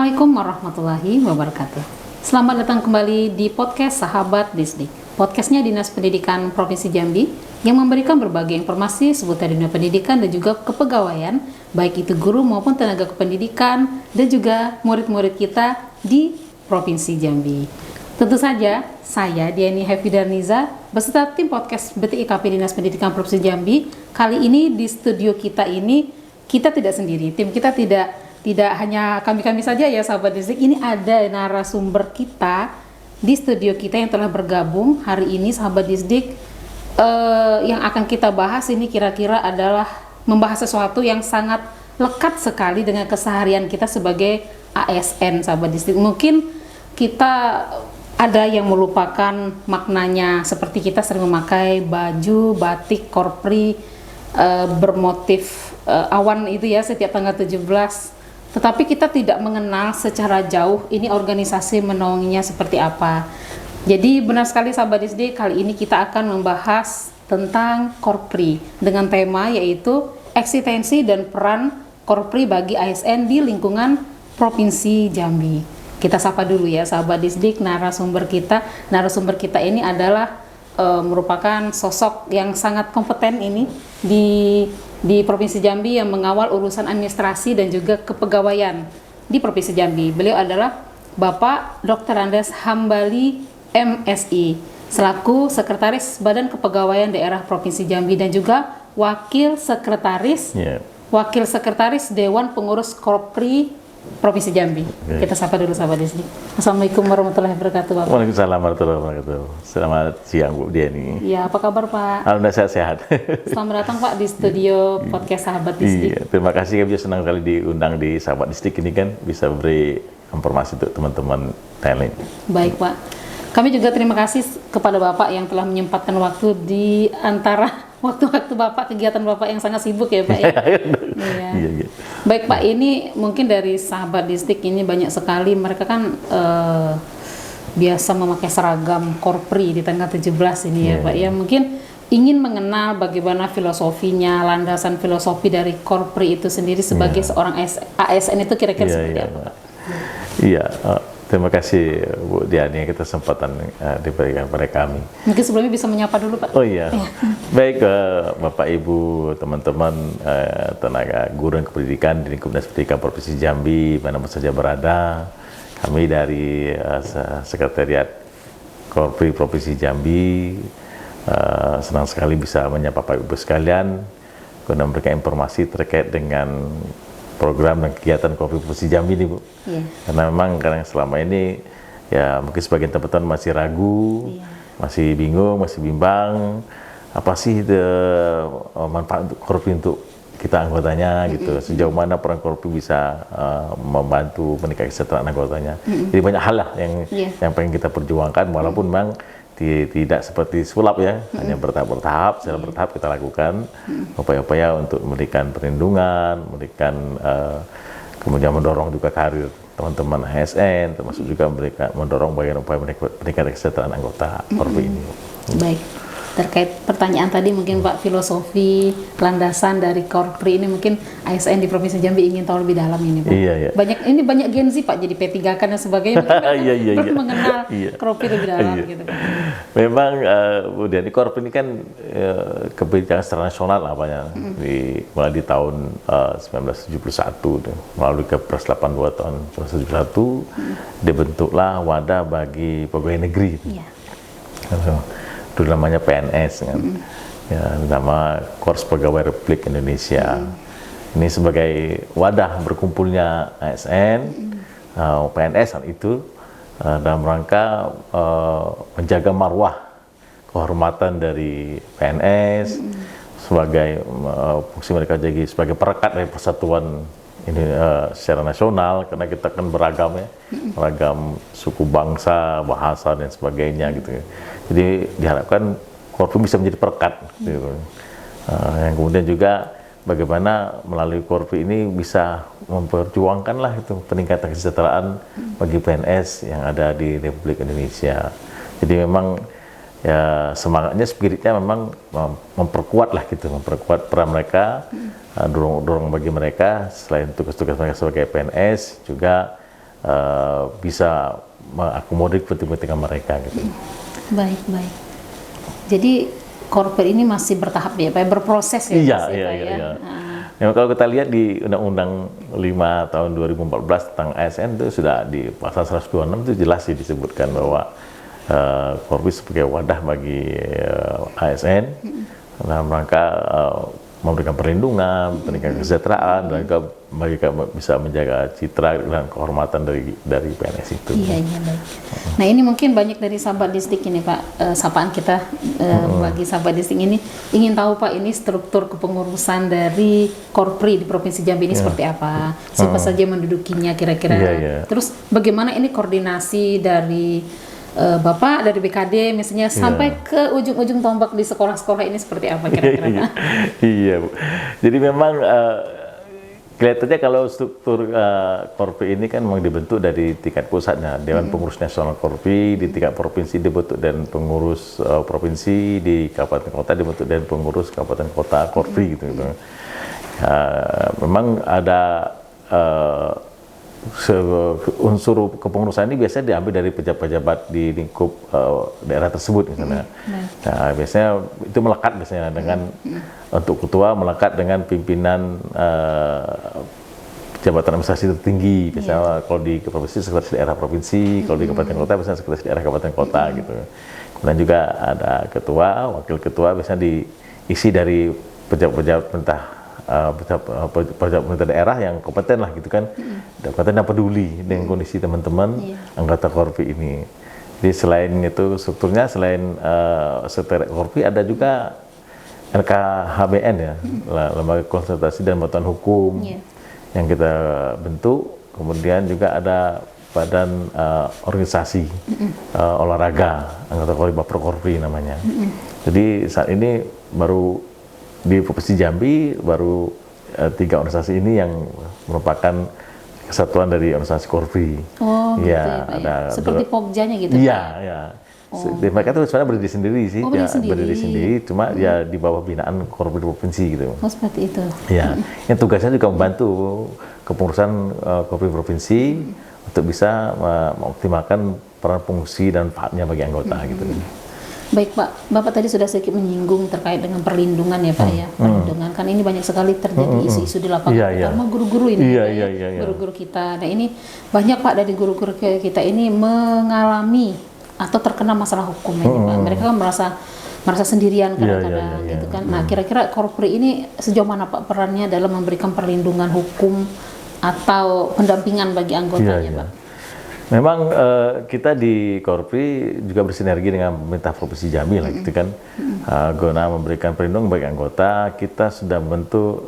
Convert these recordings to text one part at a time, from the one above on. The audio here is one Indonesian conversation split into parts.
Assalamualaikum warahmatullahi wabarakatuh. Selamat datang kembali di podcast Sahabat Disdik. Podcastnya Dinas Pendidikan Provinsi Jambi yang memberikan berbagai informasi seputar dunia pendidikan dan juga kepegawaian, baik itu guru maupun tenaga kependidikan dan juga murid-murid kita di Provinsi Jambi. Tentu saja, saya Diani Hafidarniza beserta tim podcast BTIKP Dinas Pendidikan Provinsi Jambi. Kali ini di studio kita ini kita tidak sendiri, tim kita tidak hanya kami saja ya sahabat Disdik. Ini ada narasumber kita di studio kita yang telah bergabung hari ini sahabat Disdik. Yang akan kita bahas ini kira-kira adalah membahas sesuatu yang sangat lekat sekali dengan keseharian kita sebagai ASN sahabat Disdik. Mungkin kita ada yang melupakan maknanya, seperti kita sering memakai baju batik korpri bermotif awan itu ya setiap tanggal 17. Tetapi kita tidak mengenal secara jauh ini organisasi menaunginya seperti apa. Jadi benar sekali sahabat SD, kali ini kita akan membahas tentang korpri dengan tema yaitu eksistensi dan peran korpri bagi ASN di lingkungan Provinsi Jambi. Kita sapa dulu ya sahabat Disdik, narasumber kita. Narasumber kita ini adalah merupakan sosok yang sangat kompeten ini di Provinsi Jambi yang mengawal urusan administrasi dan juga kepegawaian di Provinsi Jambi. Beliau adalah Bapak Dr. Andes Hambali MSI selaku Sekretaris Badan Kepegawaian Daerah Provinsi Jambi dan juga Wakil Sekretaris Dewan Pengurus Korpri Provinsi Jambi. Kita sapa dulu sahabat Disdik. Assalamualaikum warahmatullahi wabarakatuh Bapak. Waalaikumsalam warahmatullahi wabarakatuh. Selamat siang Bu Diani. Ya, apa kabar Pak? Alhamdulillah sehat. Selamat datang Pak di studio podcast Sahabat Disdik. Iya, terima kasih, kami senang sekali diundang di Sahabat Disdik ini kan bisa beri informasi untuk teman-teman lain. Baik Pak. Kami juga terima kasih kepada Bapak yang telah menyempatkan waktu di antara waktu-waktu Bapak, kegiatan Bapak yang sangat sibuk ya Pak ya. Iya. Baik Pak, ini mungkin dari Sahabat Disdik ini banyak sekali mereka kan biasa memakai seragam korpri di tanggal 17 ini ya Pak ya. Mungkin ingin mengenal bagaimana filosofinya, landasan filosofi dari korpri itu sendiri sebagai seorang ASN itu kira-kira seperti apa Pak? Iya. Terima kasih Bu Diani, kita kesempatan diberikan kepada kami. Mungkin sebelumnya bisa menyapa dulu Pak. Oh iya, baik Bapak Ibu, teman-teman tenaga guru dan kependidikan di lingkup Dinas Pendidikan Provinsi Jambi, mana saja berada. Kami dari Sekretariat Korpri Provinsi Jambi senang sekali bisa menyapa Bapak Ibu sekalian guna memberikan informasi terkait dengan program dan kegiatan Korpri Provinsi Jambi ini Bu. Karena memang selama ini ya mungkin sebagian teman-teman masih ragu, masih bingung, masih bimbang apa sih manfaat Korpri untuk kita anggotanya gitu. Sejauh mana peran Korpri bisa membantu meningkatkan kesejahteraan anggotanya. Jadi banyak hal lah yang pengen kita perjuangkan walaupun memang tidak seperti sulap ya, hanya bertahap, secara bertahap kita lakukan upaya-upaya untuk memberikan perlindungan, memberikan kemudian mendorong juga karir teman-teman ASN, termasuk juga mendorong bagian upaya meningkatkan kesejahteraan anggota Korpri ini. Baik, terkait pertanyaan tadi mungkin Pak, filosofi landasan dari Korpri ini mungkin ASN di Provinsi Jambi ingin tahu lebih dalam ini Pak. Iya. Banyak Gen Z Pak, jadi P3K dan sebagainya belum mengenal Korpri lebih dalam gitu Pak. Memang kemudian di Korpri ini kan kebijakan secara nasional mulai di tahun 1971 melalui Kepres 82 tahun 1971 dibentuklah wadah bagi pegawai negeri. Itu namanya PNS kan, nama Korps Pegawai Republik Indonesia. Ini sebagai wadah berkumpulnya ASN, PNS itu dalam rangka menjaga marwah kehormatan dari PNS sebagai fungsi mereka jadi sebagai perekat dari persatuan ini secara nasional, karena kita kan beragam ya, beragam suku bangsa, bahasa dan sebagainya gitu. Jadi diharapkan Korpri bisa menjadi perekat gitu. Yang kemudian juga bagaimana melalui Korpri ini bisa memperjuangkan lah itu peningkatan kesejahteraan bagi PNS yang ada di Republik Indonesia. Jadi memang ya semangatnya, spiritnya memang memperkuat lah gitu, memperkuat peran mereka, dorong bagi mereka selain tugas-tugas mereka sebagai PNS juga bisa mengakomodir kepentingan mereka gitu. Baik. Jadi Korpri ini masih bertahap ya, Pak, berproses ya. Iya, Mas, ya, iya, Pak, iya, ya. iya. Nah, kalau kita lihat di Undang-Undang 5 tahun 2014 tentang ASN itu sudah di pasal 126 itu jelas sih disebutkan bahwa Korpri sebagai wadah bagi ASN dalam rangka memberikan perlindungan, memberikan kesejahteraan, dan juga mereka bisa menjaga citra dan kehormatan dari PNS itu. Iya, baik. Nah, ini mungkin banyak dari sahabat Disdik ini, Pak, sapaan kita bagi sahabat Disdik ini ingin tahu, Pak, ini struktur kepengurusan dari Korpri di Provinsi Jambi ini seperti apa? Siapa saja mendudukinya kira-kira? Terus bagaimana ini koordinasi dari Bapak dari BKD misalnya sampai ke ujung-ujung tombak di sekolah-sekolah ini seperti apa kira-kira, Pak? Iya, Bu. Jadi memang kelihatannya kalau struktur Korpri ini kan memang dibentuk dari tingkat pusatnya, Dewan Pengurus Nasional Korpri, di tingkat provinsi dibentuk dan pengurus provinsi, di kabupaten kota dibentuk dan pengurus kabupaten kota Korpri gitu. Memang ada unsur kepengurusan ini biasanya diambil dari pejabat-pejabat di lingkup daerah tersebut misalnya. Nah, biasanya itu melekat biasanya dengan untuk ketua melekat dengan pimpinan jabatan administrasi tertinggi. Biasanya kalau di provinsi sekretaris daerah provinsi, kalau di kabupaten kota biasanya sekretaris daerah kabupaten kota gitu. Kemudian juga ada ketua, wakil ketua biasanya diisi dari pejabat-pejabat pemerintah daerah yang kompeten lah gitu kan, kompeten dan peduli dengan kondisi teman-teman anggota Korpri ini. Jadi selain itu strukturnya, selain sekretariat Korpri ada juga LKHBN ya, Lembaga Konsultasi dan Bantuan Hukum yang kita bentuk. Kemudian juga ada Badan Organisasi Olahraga anggota Korpri namanya. Jadi saat ini baru di Provinsi Jambi baru 3 organisasi ini yang merupakan kesatuan dari organisasi Korpri. Oh, ya, gitu ya, Pak, ada seperti Pokjanya gitu. Iya, ya. Mereka tuh sebenarnya berdiri sendiri sih, berdiri sendiri, cuma ya di bawah binaan Korpri provinsi gitu. Oh, seperti itu. Ya, yang tugasnya juga membantu kepengurusan Korpri provinsi untuk bisa mengoptimalkan peran fungsi dan manfaatnya bagi anggota gitu. Baik, Pak, Bapak tadi sudah sedikit menyinggung terkait dengan perlindungan ya, Pak, ya. Perlindungan kan ini banyak sekali terjadi isu-isu di lapangan, terutama guru-guru ini, guru-guru kita. Nah, ini banyak, Pak, dari guru-guru kita ini mengalami atau terkena masalah hukum ini, Pak. Mereka kan merasa sendirian kadang-kadang gitu kan. Nah, kira-kira Korpri ini sejauh mana, Pak, perannya dalam memberikan perlindungan hukum atau pendampingan bagi anggotanya, Pak? Memang kita di Korpri juga bersinergi dengan pemerintah Provinsi Jambi lah gitu kan, guna memberikan perlindungan bagi anggota. Kita sudah membentuk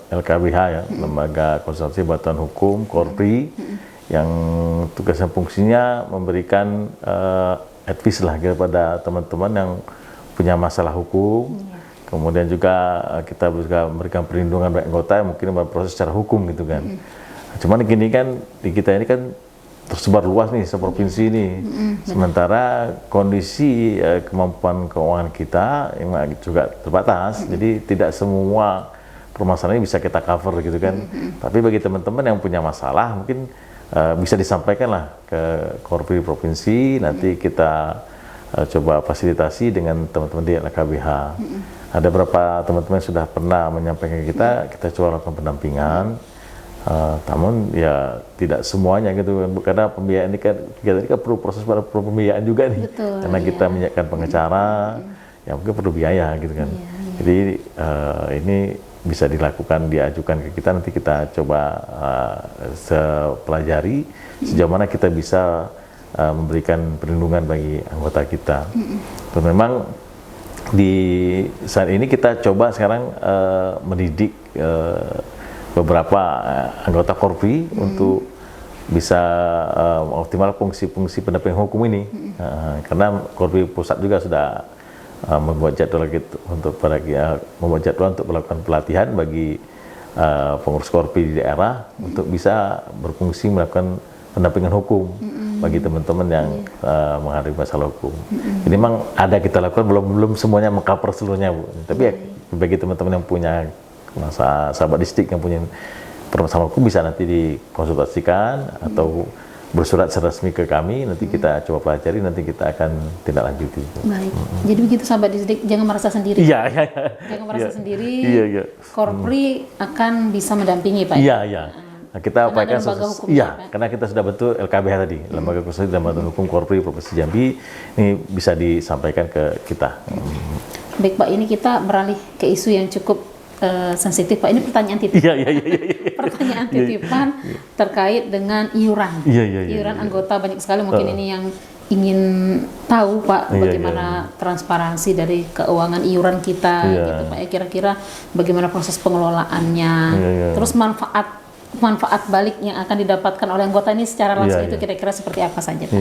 LKBH ya, Lembaga Konsultasi Bantuan Hukum Korpri, yang tugas dan fungsinya memberikan advice lah kepada teman-teman yang punya masalah hukum. Kemudian juga kita juga memberikan perlindungan bagi anggota yang mungkin berproses secara hukum gitu kan. Cuman gini kan, di kita ini kan tersebar luas nih seprovinsi ini. Sementara kondisi kemampuan keuangan kita yang juga terbatas, jadi tidak semua permasalahan ini bisa kita cover gitu kan. Tapi bagi teman-teman yang punya masalah mungkin bisa disampaikan lah ke Korpri provinsi, nanti kita coba fasilitasi dengan teman-teman di LKBH. Ada beberapa teman-teman yang sudah pernah menyampaikan ke kita coba lakukan pendampingan. Namun ya tidak semuanya gitu, karena pembiayaan ini kan perlu proses pada pembiayaan juga nih. Betul, karena kita menyiapkan pengacara, ya mungkin perlu biaya gitu kan. Jadi ini bisa dilakukan, diajukan ke kita, nanti kita coba pelajari sejauh mana kita bisa memberikan perlindungan bagi anggota kita. Dan memang di saat ini kita coba sekarang mendidik beberapa anggota Korpri untuk bisa optimal fungsi-fungsi pendampingan hukum ini. Karena Korpri pusat juga sudah membuat jadwal untuk melakukan pelatihan bagi pengurus Korpri di daerah untuk bisa berfungsi melakukan pendampingan hukum bagi teman-teman yang menghadapi masalah hukum. Jadi memang ada kita lakukan, belum semuanya meng-cover seluruhnya, Bu. Tapi ya, bagi teman-teman yang punya sahabat Disdik yang punya sama hukum bisa nanti dikonsultasikan atau bersurat resmi ke kami, nanti kita coba pelajari, nanti kita akan tindak lanjuti. Baik. Jadi begitu sahabat Disdik, jangan merasa sendiri. Iya. Jangan merasa sendiri. Iya. Korpri akan bisa mendampingi, Pak. Iya. Nah, kita upayakan Pak? karena kita sudah bentuk LKBH tadi, Lembaga Konsultasi dan Bantuan Hukum Korpri Provinsi Jambi, ini bisa disampaikan ke kita. Baik, Pak, ini kita beralih ke isu yang cukup sensitif, Pak. Ini pertanyaan titipan. Iya. Pertanyaan titipan terkait dengan iuran. Iuran anggota banyak sekali mungkin ini yang ingin tahu, Pak, bagaimana transparansi dari keuangan iuran kita gitu, Pak. Kira-kira bagaimana proses pengelolaannya. Terus manfaat balik yang akan didapatkan oleh anggota ini secara langsung itu kira-kira seperti apa saja, Pak?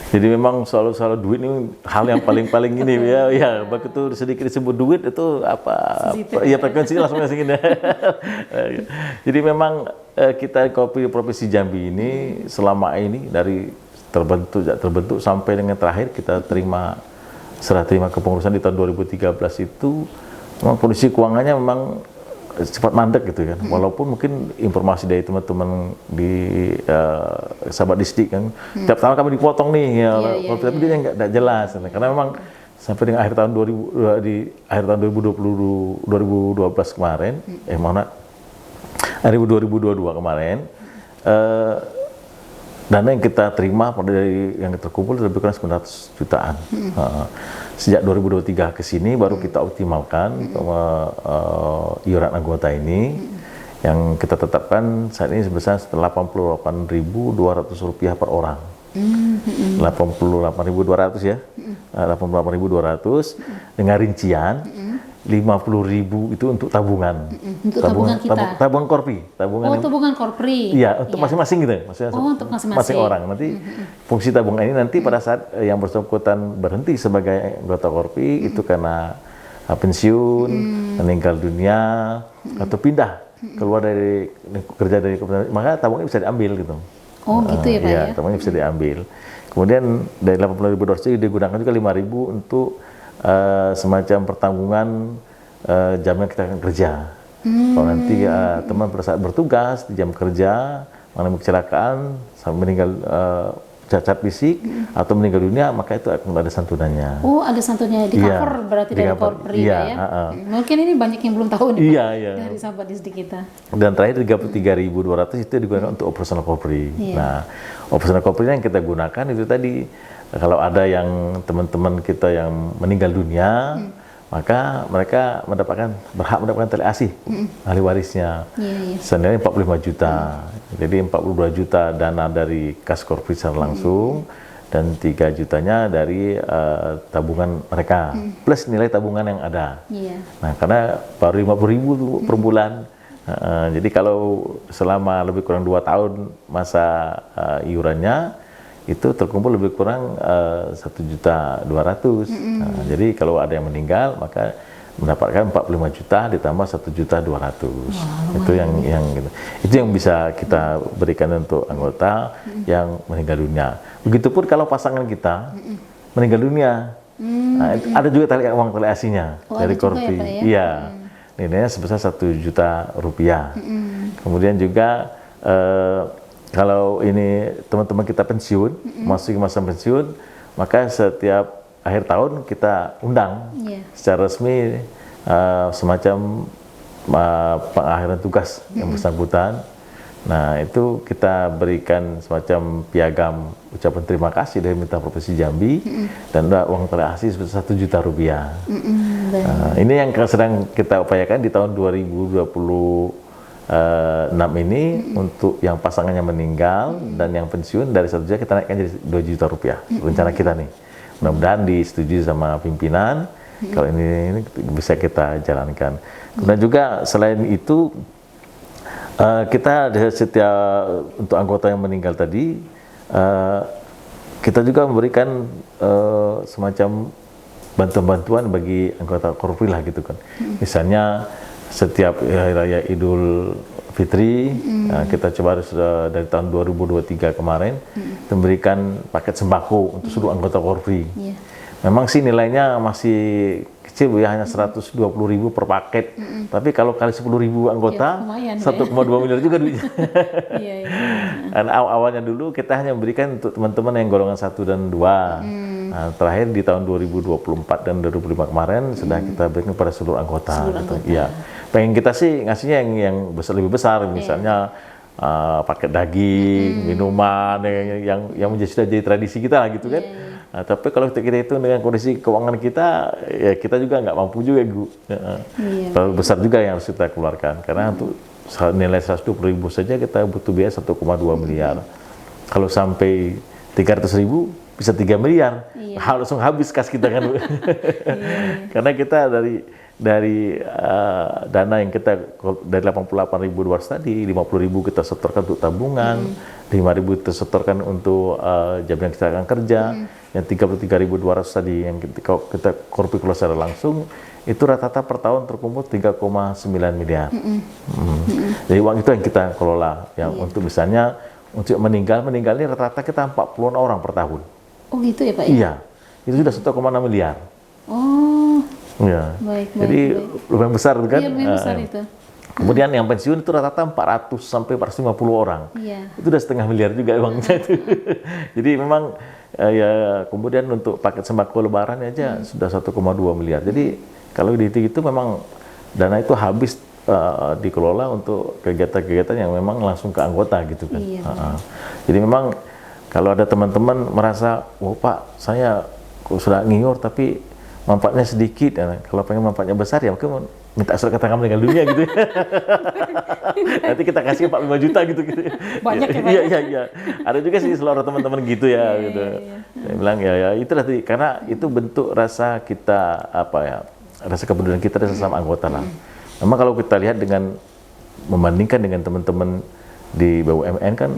Jadi memang soal duit ini hal yang paling ini ya begitu sedikit disebut duit itu frekuensi langsung ini. Jadi memang kita Korpri Provinsi Jambi ini selama ini dari terbentuk sampai dengan terakhir kita serah terima kepengurusan di tahun 2013 itu memang kondisi keuangannya memang cepat mandek gitu kan, walaupun mungkin informasi dari teman-teman di sahabat Disdik kan, tiap tahun kami dipotong nih, tapi dia nggak jelas, karena memang sampai dengan akhir tahun 2012 kemarin, 2022 kemarin, dana yang kita terima dari yang terkumpul lebih kurang 900 jutaan. Sejak 2023 ke sini baru kita optimalkan iuran anggota ini yang kita tetapkan saat ini sebesar Rp88.200 per orang. 88.200 ya. 88.200 dengan rincian 50.000 itu untuk tabungan. Untuk tabungan kita. Tabungan Korpri. Tabungan Korpri. Iya, untuk masing-masing gitu. Untuk masing-masing orang. Nanti fungsi tabungan ini nanti pada saat yang bersangkutan berhenti sebagai anggota Korpri itu karena pensiun, meninggal dunia atau pindah keluar dari kerja dari kementerian, maka tabungannya bisa diambil gitu. Gitu ya, Pak ya. Tabungannya bisa diambil. Kemudian dari 80.200 digunakan juga 5.000 untuk semacam pertanggungan jamnya kita akan kerja. Kalau nanti teman pada saat bertugas di jam kerja mengalami kecelakaan sampai meninggal cacat fisik atau meninggal dunia, maka itu akan ada santunannya. Ada santunnya di cover berarti dari Korpri ya. Mungkin ini banyak yang belum tahu nih, Pak, dari sahabat Disdik kita. Dan terakhir 33.200 itu digunakan untuk operasional Korpri. Nah, operasional Korpri yang kita gunakan itu tadi kalau ada yang teman-teman kita yang meninggal dunia, maka mereka berhak mendapatkan tali asih ahli warisnya senilai 45 juta. Jadi 42 juta dana dari kas Korpri secara langsung dan 3 jutanya dari tabungan mereka plus nilai tabungan yang ada. Nah, karena baru 50.000 per bulan. Jadi kalau selama lebih kurang 2 tahun masa iurannya itu terkumpul lebih kurang 1.200.000. Jadi kalau ada yang meninggal maka mendapatkan 45 juta ditambah 1.200.000. Itu yang gitu. Itu yang bisa kita berikan untuk anggota yang meninggal dunia. Begitupun kalau pasangan kita meninggal dunia, ada juga uang tali asihnya dari Korpri. Ya, nilainya sebesar 1 juta rupiah. Kemudian juga kalau ini teman-teman kita pensiun, masuk masa pensiun, maka setiap akhir tahun kita undang secara resmi semacam pengakhiran tugas yang bersangkutan. Nah, itu kita berikan semacam piagam ucapan terima kasih dari pemerintah Provinsi Jambi dan uang tali asih sebesar 1 juta rupiah. Ini yang sedang kita upayakan di tahun 2026 ini untuk yang pasangannya meninggal dan yang pensiun dari 1 juta kita naikkan jadi 2 juta rupiah. Rencana kita nih, mudah-mudahan disetujui sama pimpinan. Kalau ini bisa kita jalankan. Kemudian juga selain itu kita setiap untuk anggota yang meninggal tadi kita juga memberikan semacam bantuan-bantuan bagi anggota Korpri lah gitu kan. Misalnya setiap hari raya Idul Fitri, kita coba dari tahun 2023 kemarin memberikan paket sembako untuk seluruh anggota Korpri. Memang sih nilainya masih kecil Bu ya, hanya 120.000 per paket. Tapi kalau kali 10.000 anggota, Ya, lumayan, 1,2 miliar juga duitnya. Iya, iya. Dan awalnya dulu kita hanya memberikan untuk teman-teman yang golongan 1 dan 2. Nah, terakhir di tahun 2024 dan 2025 kemarin sudah kita berikan kepada seluruh anggota. Seluruh gitu. anggota. Iya. Pengen kita sih ngasihnya yang besar, lebih besar, misalnya paket daging, minuman yang sudah jadi tradisi kita lah gitu kan. Nah, tapi kalau kita hitung dengan kondisi keuangan kita, ya kita juga nggak mampu juga, Bu. Terlalu besar juga yang harus kita keluarkan. Karena untuk nilai 120.000 saja kita butuh biaya 1,2 miliar. Kalau sampai 300.000 bisa 3 miliar. Langsung habis kas kita kan, Bu. Karena kita dari dana yang kita dari 88.200 tadi, 50.000 kita setorkan untuk tabungan, 5.000 kita setorkan untuk jaminan kecelakaan kerja, yang 33.200 tadi yang kita korpi keluar secara langsung, itu rata-rata per tahun terkumpul 3,9 miliar. Jadi uang itu yang kita kelola, yang untuk misalnya untuk meninggal ini rata-rata kita 40 orang per tahun. Oh gitu ya Pak? Iya, itu sudah 1,6 miliar. Oh. Ya. Baik, jadi lumayan besar kan? Iya, lumayan besar itu. Kemudian yang pensiun itu rata-rata 400 sampai 450 orang. Iya. Itu udah setengah miliar juga uangnya itu. Jadi memang ya kemudian untuk paket sembako lebaran aja sudah 1,2 miliar. Jadi kalau dihitung itu memang dana itu habis dikelola untuk kegiatan-kegiatan yang memang langsung ke anggota gitu kan. Iya, Jadi memang kalau ada teman-teman merasa, "Oh Pak, saya kok sudah ngiur tapi manfaatnya sedikit," ya. Kalau pengen manfaatnya besar ya mungkin minta surat keterangan meninggal dunia gitu. Nanti kita kasih 45 juta gitu. Banyak ya Pak? Iya. Ada juga sih seluruh teman-teman gitu ya. Gitu. Saya bilang ya itu tadi karena itu bentuk rasa kita rasa kepedulian kita sesama anggota lah. Memang kalau kita lihat dengan membandingkan dengan teman-teman di BUMN kan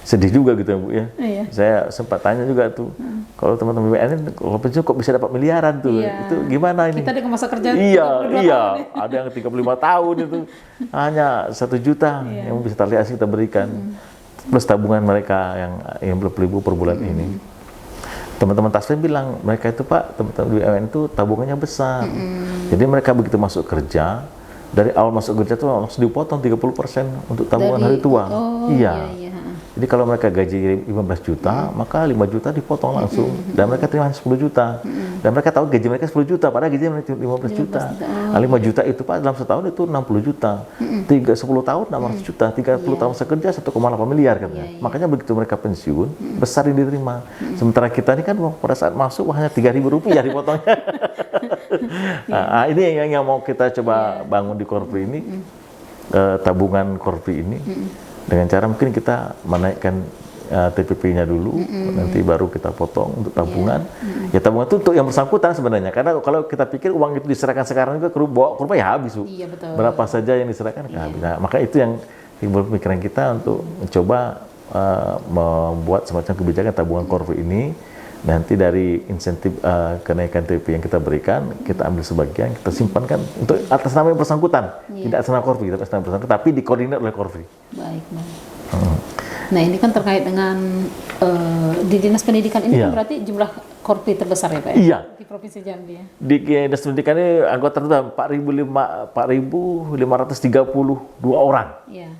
sedih juga gitu ya Bu ya. Saya sempat tanya juga tuh, kalau teman-teman BUMN kalau pensiun kok bisa dapat miliaran tuh, itu gimana ini? Kita di masa kerja Iya, ada yang 35 tahun itu hanya 1 juta yang bisa terlihat kita berikan, plus tabungan mereka yang berpuluh per bulan ini. Teman-teman Taslim bilang mereka itu Pak, teman-teman BUMN itu tabungannya besar, jadi mereka begitu masuk kerja. Dari awal masuk kerja tuh langsung dipotong 30% untuk tabungan hari tua. Iya. Jadi kalau mereka gaji 15 juta, maka 5 juta dipotong langsung. Dan mereka terima 10 juta. Dan mereka tahu gaji mereka 10 juta, padahal gajinya 15 juta. Nah, 5 juta itu Pak dalam setahun itu 60 juta. 10 tahun 600 juta. 30 tahun masa kerja 1,8 miliar katanya. Makanya begitu mereka pensiun, besar yang diterima. Sementara kita ini kan pada saat masuk hanya 3.000 rupiah dipotongnya. Nah, ini yang mau kita coba bangun di Korpri ini, tabungan Korpri ini, dengan cara mungkin kita menaikkan TPP-nya dulu, nanti baru kita potong untuk tabungan. Ya tabungan itu untuk yang bersangkutan sebenarnya, karena kalau kita pikir uang itu diserahkan sekarang juga bawa ke rumah ya habis, Bu. Iya, betul. Berapa saja yang diserahkan habis. Nah, maka itu yang timbul pemikiran kita untuk mencoba membuat semacam kebijakan tabungan Korpri ini. Nanti dari insentif kenaikan TPP yang kita berikan, kita ambil sebagian, kita simpankan untuk atas nama yang bersangkutan, tidak atas nama Korpri, tapi atas nama bersangkutan, tapi dikoordinir oleh Korpri. Baik. Nah ini kan terkait dengan di Dinas Pendidikan ini kan berarti jumlah Korpri terbesar ya Pak? Iya. Di Provinsi Jambi ya? Di Dinas Pendidikan ini anggota itu 4.532 orang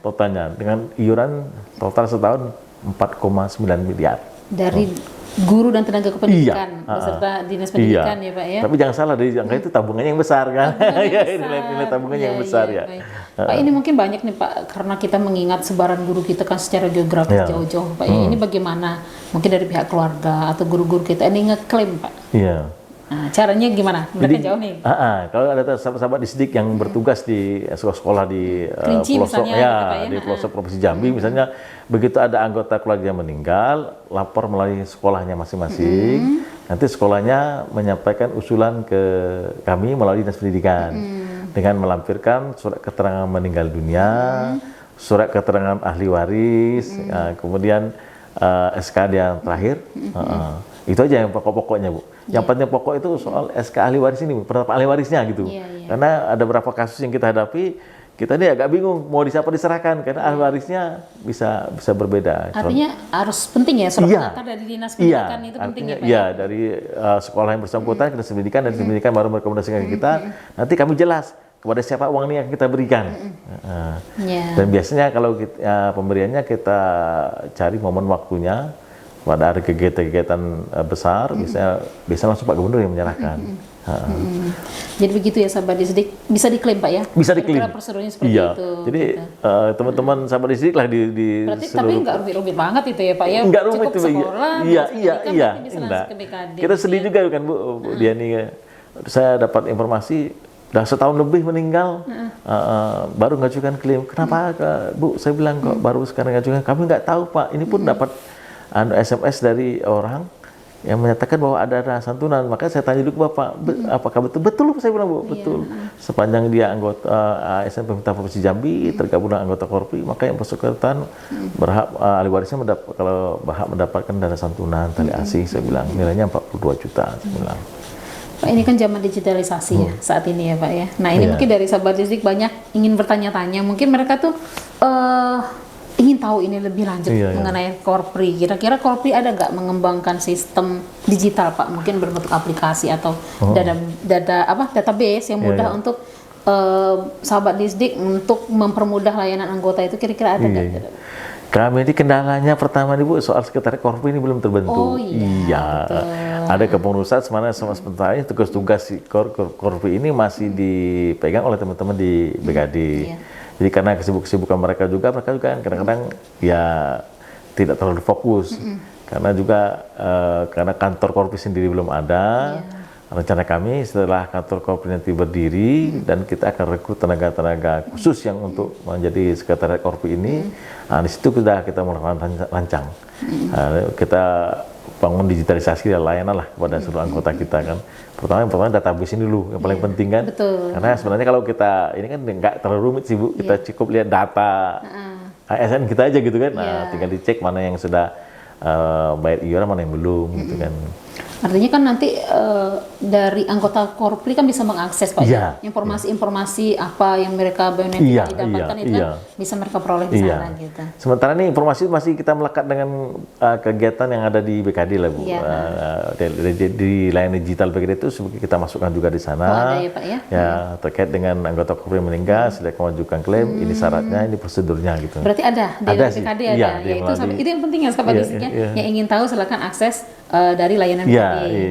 totalnya, dengan iuran total setahun 4,9 miliar. Dari guru dan tenaga kependidikan beserta Dinas Pendidikan ya Pak ya? Tapi jangan salah, dari angka itu tabungannya yang besar kan? Nilai tabungannya yang besar ya. Pak ini mungkin banyak nih Pak, karena kita mengingat sebaran guru kita kan secara geografis jauh-jauh Pak. Ini bagaimana mungkin dari pihak keluarga atau guru-guru kita ini ngeklaim Pak? Iya. Nah, caranya gimana? Mereka jauh nih. Kalau ada sahabat-sahabat Disdik yang bertugas di sekolah di pelosok di pelosok Provinsi Jambi misalnya, begitu ada anggota keluarga yang meninggal, lapor melalui sekolahnya masing-masing. Nanti sekolahnya menyampaikan usulan ke kami melalui Dinas Pendidikan dengan melampirkan surat keterangan meninggal dunia, surat keterangan ahli waris, kemudian SK yang terakhir. Itu aja yang pokok-pokoknya, Bu. Yang penting pokok itu soal SK ahli waris ini, penetapan ahli warisnya gitu. Karena ada beberapa kasus yang kita hadapi, kita ini agak bingung mau siapa diserahkan karena ahli warisnya bisa berbeda. Artinya harus penting ya surat pengantar dari dinas pendidikan itu penting ya Pak? Iya, dari sekolah yang bersangkutan, dinas pendidikan, dan dinas pendidikan baru merekomendasikan ke kita. Nanti kami jelas kepada siapa uang ini yang kita berikan. Dan biasanya kalau pemberiannya kita cari momen waktunya pada hari kegiatan-kegiatan besar, bisa langsung Pak Gubernur yang menyerahkan. Jadi begitu ya sahabat Disdik, bisa diklaim Pak ya? Bisa diklaim. Kira-kira prosedurnya seperti itu. Jadi teman-teman sahabat Disdik lah di berarti tapi nggak rumit-rumit banget itu ya Pak ya? Nggak rumit cukup sekolah, iya. bisa langsung ke BKD. Kita sedih juga kan Bu Diani. Saya dapat informasi udah setahun lebih meninggal, baru ngajukan klaim. Kenapa Bu? Saya bilang kok baru sekarang ngajukan. Kami nggak tahu Pak. Ini pun dapat SMS dari orang yang menyatakan bahwa ada santunan. Maka saya tanya dulu ke Bapak, apakah betul? Betul, saya bilang Bu, betul. Sepanjang dia anggota ASN Pemerintah Provinsi Jambi, tergabung dengan anggota Korpi, maka yang bersangkutan berhak, ahli warisnya kalau berhak mendapatkan dana santunan tali asih. Saya bilang nilainya 42 juta. Saya bilang. Pak, ini kan zaman digitalisasi ya saat ini ya Pak ya. Nah ini mungkin dari sahabat Disdik banyak ingin bertanya-tanya. Mungkin mereka tuh ingin tahu ini lebih lanjut mengenai Korpri. Kira-kira Korpri ada nggak mengembangkan sistem digital Pak? Mungkin berbentuk aplikasi atau database yang mudah untuk sahabat Disdik untuk mempermudah layanan anggota itu. Kira-kira ada nggak? Kami ini kendalanya pertama nih Bu, soal sekretariat Korpri ini belum terbentuk. Ada kepengurusan sementara ini tugas-tugas Korpri ini masih dipegang oleh teman-teman di BKD. Jadi karena kesibukan mereka juga kadang-kadang ya tidak terlalu fokus. Karena juga karena kantor Korpri sendiri belum ada. Rencana kami setelah kantor Korpri nanti berdiri dan kita akan rekrut tenaga-tenaga khusus yang untuk menjadi sekretariat Korpri ini. Di situ kita melakukan rancang. Kita bangun digitalisasi dan layanan lah kepada seluruh anggota kita kan. Pertama database ini dulu yang paling penting kan. Betul. Karena sebenarnya kalau kita ini kan nggak terlalu rumit sih Bu. Kita cukup lihat data ASN kita aja gitu kan. Nah, tinggal dicek mana yang sudah bayar iuran, mana yang belum gitu kan. Artinya kan nanti dari anggota Korpri kan bisa mengakses Pak informasi-informasi apa yang mereka didapatkan itu kan bisa mereka peroleh di sana gitu. Sementara ini informasi masih kita melekat dengan kegiatan yang ada di BKD lah Bu. Di layanan digital BKD itu kita masukkan juga di sana. Ada ya Pak ya? Ya, terkait dengan anggota Korpri meninggal, sudah mengajukan klaim, ini syaratnya, ini prosedurnya gitu. Berarti ada di BKD ada. Itu yang penting ya sahabat Disdik ya. Yang ingin tahu silakan akses dari layanan BKD.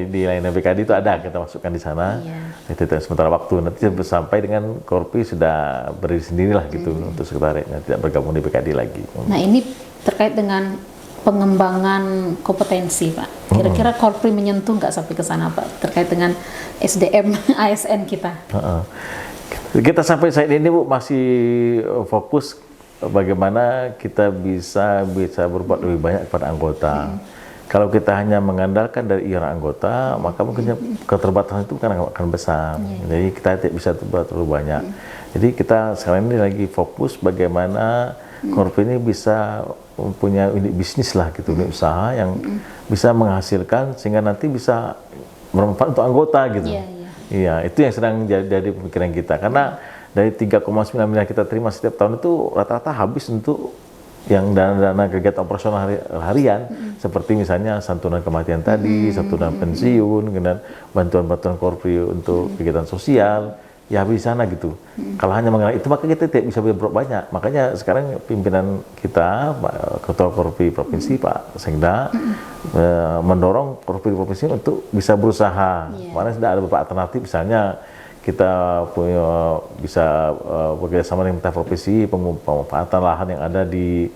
Di layanan BKD itu ada, kita masukkan di sana. Itu sementara waktu nanti sampai dengan Korpri sudah berdiri sendirilah gitu untuk sekretariatnya, tidak bergabung di BKD lagi. Nah ini terkait dengan pengembangan kompetensi Pak. Kira-kira Korpri menyentuh nggak sampai ke sana Pak terkait dengan SDM ASN kita? Kita sampai saat ini Bu masih fokus bagaimana kita bisa berbuat lebih banyak kepada anggota. Kalau kita hanya mengandalkan dari iuran anggota, maka mungkin keterbatasan itu akan besar. Jadi kita tidak bisa terlalu banyak. Jadi kita sekarang ini lagi fokus bagaimana Korpri ini bisa mempunyai unit bisnis lah gitu, unit usaha yang bisa menghasilkan sehingga nanti bisa bermanfaat untuk anggota gitu. Iya, itu yang sedang jadi pemikiran kita. Karena dari 3,9 miliar kita terima setiap tahun itu rata-rata habis untuk yang dana-dana kegiatan operasional harian seperti misalnya santunan kematian tadi, santunan pensiun, kemudian bantuan-bantuan Korpri untuk kegiatan sosial, ya habis di sana gitu. Kalau hanya mengenai itu maka kita tidak bisa berbuat banyak. Makanya sekarang pimpinan kita, Ketua Korpri Provinsi Pak Sekda mendorong Korpri Provinsi untuk bisa berusaha. Mana sudah ada beberapa alternatif, misalnya kita bisa bekerjasama dengan pemerintah provinsi pemanfaatan lahan yang ada di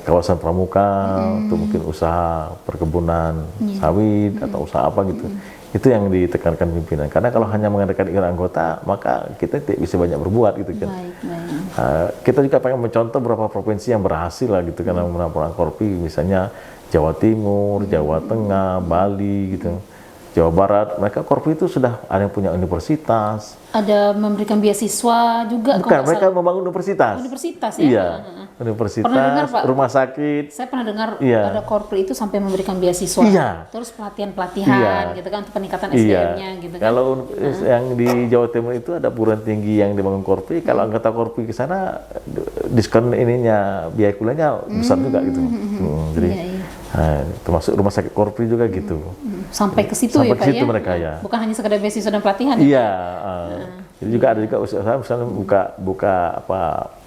kawasan pramuka untuk mungkin usaha perkebunan sawit atau usaha apa gitu. Itu yang ditekankan pimpinan. Karena kalau hanya mengadakan iuran anggota, maka kita tidak bisa banyak berbuat gitu kan. Kita juga pengen mencontoh beberapa provinsi yang berhasil lah gitu karena menampung Korpri, misalnya Jawa Timur, Jawa Tengah, Bali gitu. Jawa Barat, mereka Korpri itu sudah ada yang punya universitas. Ada memberikan beasiswa juga. Bukan, mereka membangun universitas. Universitas ya? Iya, universitas, Pernah dengar, Pak? rumah sakit. Saya pernah dengar Iya. ada Korpri itu sampai memberikan beasiswa. Iya. Terus pelatihan-pelatihan Iya. gitu kan untuk peningkatan Iya. SDM-nya gitu kan. Kalau yang di Jawa Timur itu ada perguruan tinggi yang dibangun Korpri. Kalau anggota Korpri ke sana, diskon ininya biaya kuliahnya besar juga gitu. Jadi Iya, iya. termasuk rumah sakit Korpri juga gitu. Sampai ke situ Sampai ya ke Pak situ ya? mereka ya. Bukan hanya sekedar beasiswa dan pelatihan ya? Iya. Jadi juga ada juga usaha misalnya buka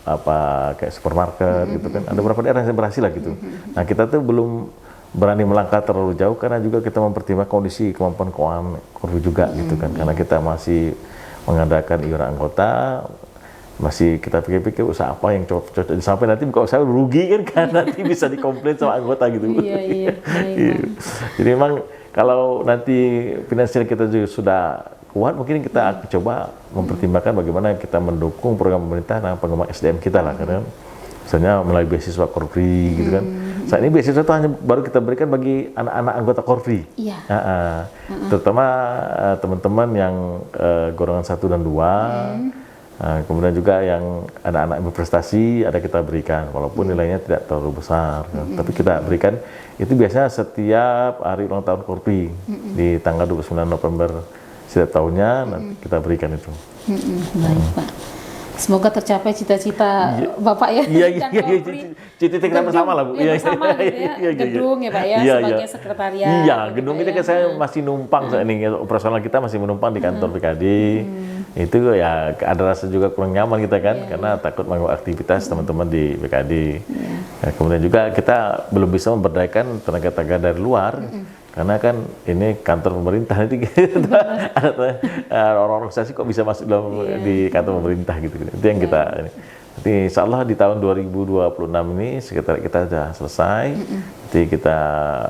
apa kayak supermarket gitu kan. Ada beberapa daerah yang berhasil lah gitu. Nah kita tuh belum berani melangkah terlalu jauh karena juga kita mempertimbangkan kondisi kemampuan keuangan Korpri juga gitu kan. Karena kita masih mengadakan iuran anggota, masih kita pikir-pikir usaha apa yang cocok sampai nanti buka usaha rugi kan nanti bisa dikomplain sama anggota gitu. Iya, iya. Baik, Iya. Pak. Jadi memang kalau nanti finansial kita juga sudah kuat, mungkin kita akan coba mempertimbangkan bagaimana kita mendukung program pemerintah dan pengembangan SDM kita lah, karena misalnya melalui beasiswa Korpri gitu kan. Saat ini beasiswa itu hanya baru kita berikan bagi anak-anak anggota Korpri. Iya. Terutama teman-teman yang golongan 1 dan 2. Kemudian juga yang anak-anak berprestasi ada kita berikan, walaupun nilainya tidak terlalu besar, tapi kita berikan itu biasanya setiap hari ulang tahun Korpri di tanggal 29 November setiap tahunnya nanti kita berikan itu. Baik Pak. Semoga tercapai cita-cita Bapak ya. Iya, Kan Korpri. cita-cita kita bersama lah Bu. Iya, bersama gitu ya. Gedung ya Pak ya, sebagai sekretariat. Iya, gitu, gedung Pak, ini ya. kan saya masih numpang saat ini, operasional kita masih menumpang di kantor BKD. Itu ya ada rasa juga kurang nyaman kita kan, karena takut mengganggu aktivitas teman-teman di BKD. Nah, kemudian juga kita belum bisa memberdayakan tenaga-tenaga dari luar. Karena kan ini kantor pemerintah, nanti ada orang organisasi kok bisa masuk dalam di kantor pemerintah gitu. Itu yang kita ini. Nanti insya Allah di tahun 2026 ini sekretariat kita sudah selesai. Nanti kita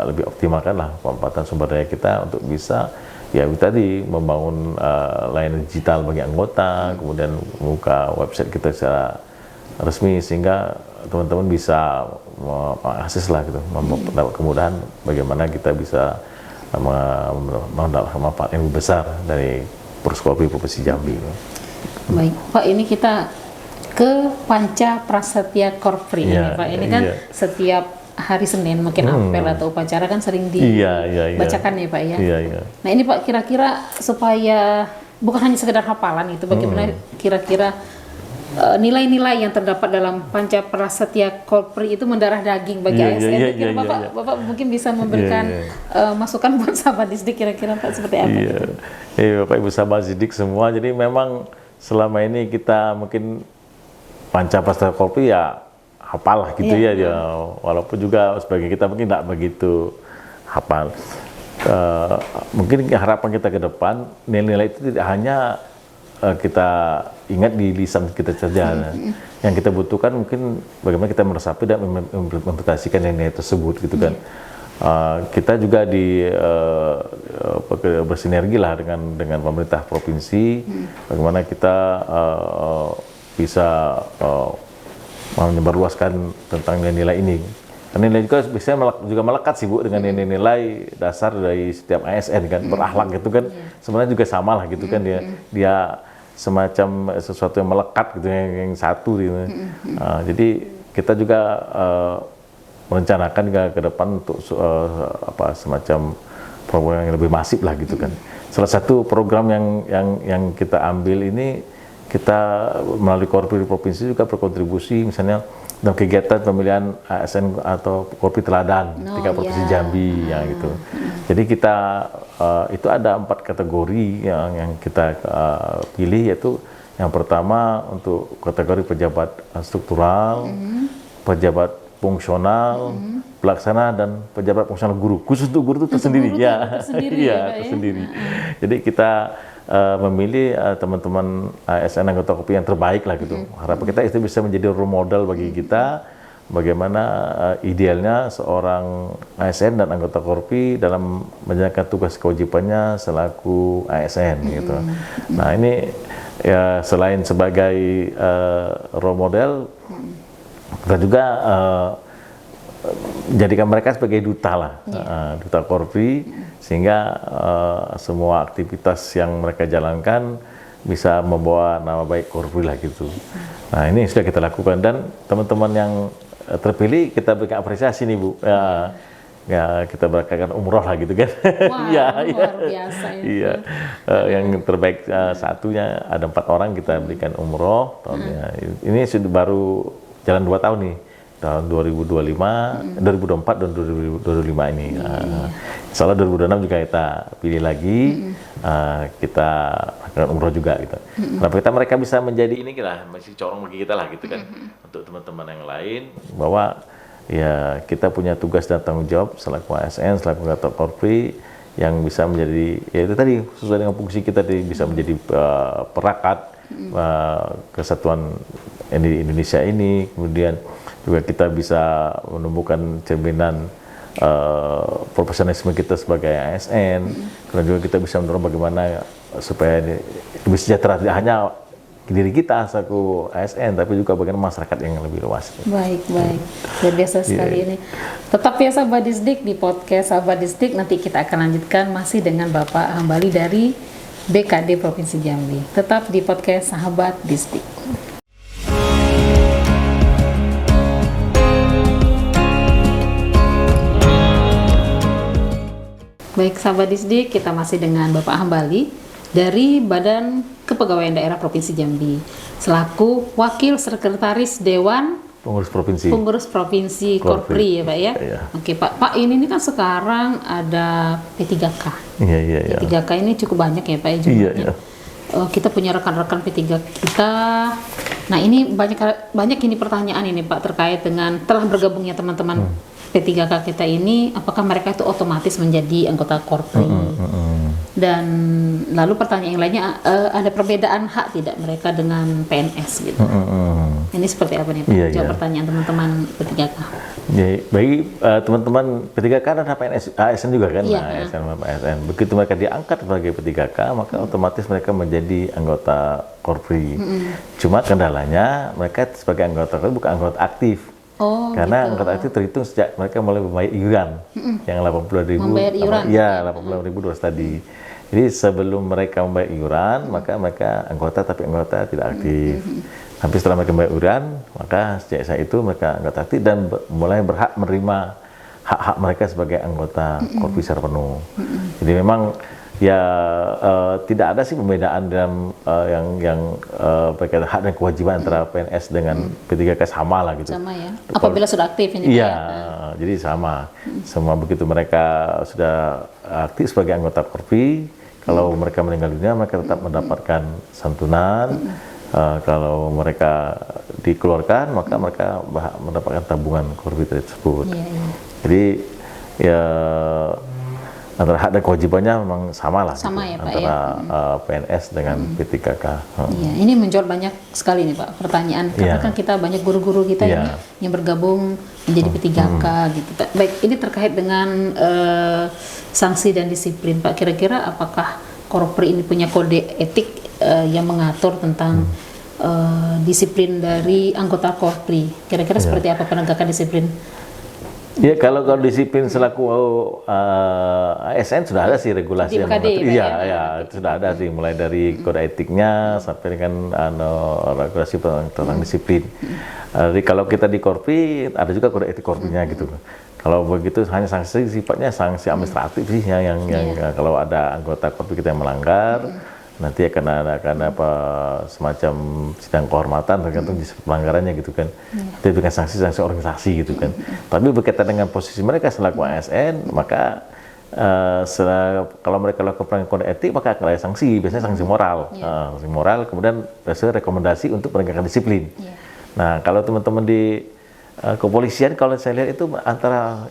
lebih optimalkan lah pemanfaatan sumber daya kita untuk bisa ya tadi membangun layanan digital bagi anggota, kemudian membuka website kita secara resmi sehingga teman-teman bisa mengakses lah gitu, mendapat kemudahan bagaimana kita bisa mendapat manfaat yang lebih besar dari Korpri Provinsi Jambi. Baik, Pak, ini kita ke Panca Prasetya Korpri ini, Pak. Ini kan setiap hari Senin mungkin apel atau upacara kan sering dibacakan ya Pak ya. Nah ini Pak, kira-kira supaya bukan hanya sekedar hafalan itu, bagaimana kira-kira nilai-nilai yang terdapat dalam Panca Prasetya Korpri itu mendarah daging bagi ASN. Kira Bapak mungkin bisa memberikan masukan buat sahabat Disdik, kira-kira Pak seperti apa? Gitu? Bapak Ibu sahabat Disdik semua, jadi memang selama ini kita mungkin Panca Prasetya Korpri ya hafal lah gitu ya, walaupun juga sebagai kita mungkin tidak begitu hafal. Mungkin harapan kita ke depan nilai-nilai itu tidak hanya kita ingat di lisan kita saja. Yang kita butuhkan mungkin bagaimana kita meresapi dan mengimplementasikan nilai tersebut gitu kan. Kita juga bersinergi lah dengan pemerintah provinsi, bagaimana kita bisa menyebarluaskan tentang nilai-nilai ini. Karena nilai juga biasanya juga melekat sih Bu dengan nilai-nilai dasar dari setiap ASN kan, berakhlak gitu kan. Sebenarnya juga sama lah gitu kan, dia semacam sesuatu yang melekat gitu, yang satu gitu. Jadi kita juga merencanakan ke depan untuk semacam program yang lebih masif lah gitu kan. Salah satu program yang kita ambil ini, kita melalui Korpri provinsi juga berkontribusi misalnya dalam kegiatan pemilihan ASN atau Korpri Teladan tingkat provinsi Jambi ya gitu. Jadi kita itu ada 4 kategori yang kita pilih, yaitu yang pertama untuk kategori pejabat struktural, pejabat fungsional, pelaksana, dan pejabat fungsional guru. Khusus untuk guru itu tersendiri ya. Tersendiri. Jadi kita memilih teman-teman ASN anggota Korpri yang terbaik lah gitu. Harapan kita itu bisa menjadi role model bagi kita bagaimana idealnya seorang ASN dan anggota Korpri dalam menjalankan tugas kewajibannya selaku ASN gitu. Nah ini ya selain sebagai role model, kita juga jadikan mereka sebagai duta lah, duta Korpri, sehingga semua aktivitas yang mereka jalankan bisa membawa nama baik Korpri lah gitu. Nah ini sudah kita lakukan, dan teman-teman yang terpilih kita berikan apresiasi nih Bu. Ya, kita berangkatkan umroh lah gitu kan. Wah, luar biasa ya. Iya, yang terbaik satunya ada 4 orang kita berikan umroh tahunnya. Ini sudah baru jalan 2 tahun nih, tahun 2025, 2024 dan 2025 ini. Insya Allah 2026 juga kita pilih lagi, kita akan umroh juga gitu. Kenapa mereka bisa menjadi ini, kita masih corong bagi kita lah gitu kan, untuk teman-teman yang lain, bahwa ya kita punya tugas dan tanggung jawab selaku ASN, selaku anggota Korpri, yang bisa menjadi, ya itu tadi sesuai dengan fungsi kita tadi, bisa menjadi perakat kesatuan Indonesia ini. Kemudian juga kita bisa menumbuhkan cerminan profesionalisme kita sebagai ASN, kemudian juga kita bisa mendorong bagaimana supaya lebih sejahtera, tidak hanya diri kita selaku ASN, tapi juga bagaimana masyarakat yang lebih luas. Baik. Luar biasa sekali ini. Tetap ya Sahabat Disdik, di podcast Sahabat Disdik nanti kita akan lanjutkan masih dengan Bapak Hambali dari BKD Provinsi Jambi. Tetap di podcast Sahabat Disdik. Baik Sahabat Disdik, kita masih dengan Bapak Hambali dari Badan Kepegawaian Daerah Provinsi Jambi selaku Wakil Sekretaris Dewan Pengurus Provinsi Korpri ya Pak ya. Iya. Oke Pak, ini kan sekarang ada P3K. Iya. P3K ini cukup banyak ya Pak ya jumlahnya. Kita punya rekan-rekan P3 kita. Nah ini banyak ini pertanyaan ini Pak terkait dengan telah bergabungnya teman-teman P3K kita ini, apakah mereka itu otomatis menjadi anggota Korpri? Dan lalu pertanyaan yang lainnya, ada perbedaan hak tidak mereka dengan PNS gitu? Ini seperti apa nih Pak? Jawab pertanyaan teman-teman P3K. Ya, bagi teman-teman P3K dan PNS, ASN juga kan, ASN sama ASN. Begitu mereka diangkat sebagai P3K, maka otomatis mereka menjadi anggota Korpri. Cuma kendalanya mereka sebagai anggota Korpri bukan anggota aktif. Karena anggota aktif terhitung sejak mereka mulai membayar iuran yang 80.000. Membayar iuran? Iya, 80.000 tadi. Jadi sebelum mereka membayar iuran, maka mereka anggota tapi anggota tidak aktif. Tapi setelah mereka membayar iuran, maka sejak saat itu mereka anggota aktif dan mulai berhak menerima hak-hak mereka sebagai anggota Korpri secara penuh. Jadi memang ya tidak ada sih pembedaan dalam yang berkaitan hak dan kewajiban antara PNS dengan P3K, sama lah gitu. Sama ya. Apabila sudah aktif ini. Iya, jadi sama. Semua begitu mereka sudah aktif sebagai anggota Korpri, kalau mereka meninggal dunia mereka tetap mendapatkan santunan. Kalau mereka dikeluarkan maka mereka mendapatkan tabungan Korpri tersebut. Jadi ya antara hak dan kewajibannya memang sama lah sama gitu, ya, Pak, antara PNS dengan P3K. Iya, ini menjawab banyak sekali nih Pak pertanyaan, karena kan kita banyak guru-guru kita ini yang bergabung menjadi P3K gitu. Baik, ini terkait dengan sanksi dan disiplin Pak. Kira-kira apakah Korpri ini punya kode etik yang mengatur tentang disiplin dari anggota Korpri? Kira-kira seperti apa penegakan disiplin? Ya, kalau disiplin selaku ASN sudah ada sih regulasi yang mengatur. Iya, sudah ada sih, mulai dari kode etiknya sampai dengan regulasi tentang disiplin. Jadi kalau kita di Korpri ada juga kode etik Korprinya gitu. Kalau begitu hanya sanksi sifatnya sanksi administratif sih yang kalau ada anggota Korpri kita yang melanggar, nanti akan ada semacam sidang kehormatan tergantung pelanggarannya gitu kan. Itu dengan sanksi-sanksi organisasi gitu kan. Tapi berkaitan dengan posisi mereka selaku ASN, maka kalau mereka lakukan kode etik maka akan ada sanksi, biasanya sanksi moral. Sanksi moral, kemudian rekomendasi untuk penegakan disiplin. Nah, kalau teman-teman di kepolisian, kalau saya lihat itu antara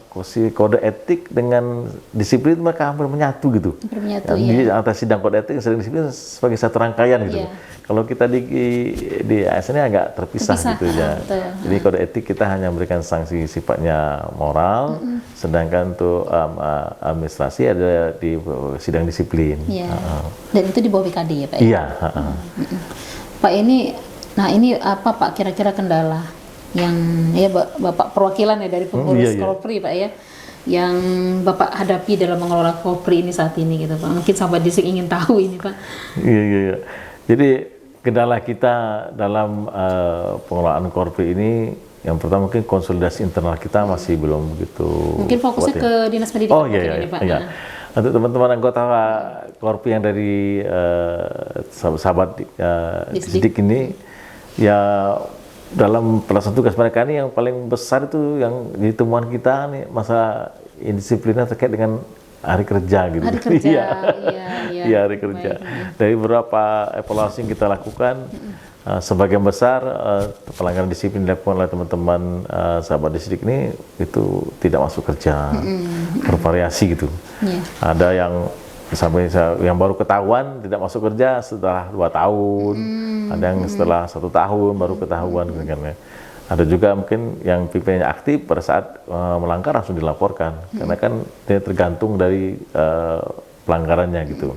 kode etik dengan disiplin mereka hampir menyatu gitu. Jadi antara sidang kode etik dan disiplin sebagai satu rangkaian gitu. Kalau kita di ASN agak terpisah gitu ya. Jadi kode etik kita hanya memberikan sanksi sifatnya moral, sedangkan untuk administrasi ada di sidang disiplin. Dan itu di bawah BKD ya Pak? Iya. Pak ini apa Pak kira-kira kendala yang ya Bapak perwakilan ya dari pengurus Korpri Pak ya, yang Bapak hadapi dalam mengelola Korpri ini saat ini gitu Pak? Mungkin sahabat Distrik ingin tahu ini Pak. Iya. Jadi kendala kita dalam pengelolaan Korpri ini, yang pertama mungkin konsolidasi internal kita masih belum begitu. Mungkin fokusnya ke Dinas Pendidikan ini Pak. Iya. Untuk teman-teman anggota Korpri yang dari sahabat Distrik ini, ya dalam pelaksanaan tugas mereka ini yang paling besar itu yang di temuan kita nih masalah indisipliner terkait dengan hari kerja gitu. Hari kerja, iya hari kerja. Dari beberapa evaluasi yang kita lakukan, sebagian besar pelanggaran disiplin dilakukan oleh teman-teman sahabat Distrik ini itu tidak masuk kerja, bervariasi gitu. Ada yang sampai yang baru ketahuan tidak masuk kerja setelah 2 tahun, ada yang setelah 1 tahun baru ketahuan gitu kan ya. Ada juga mungkin yang pimpinannya aktif pada saat melanggar langsung dilaporkan, karena kan dia tergantung dari pelanggarannya gitu.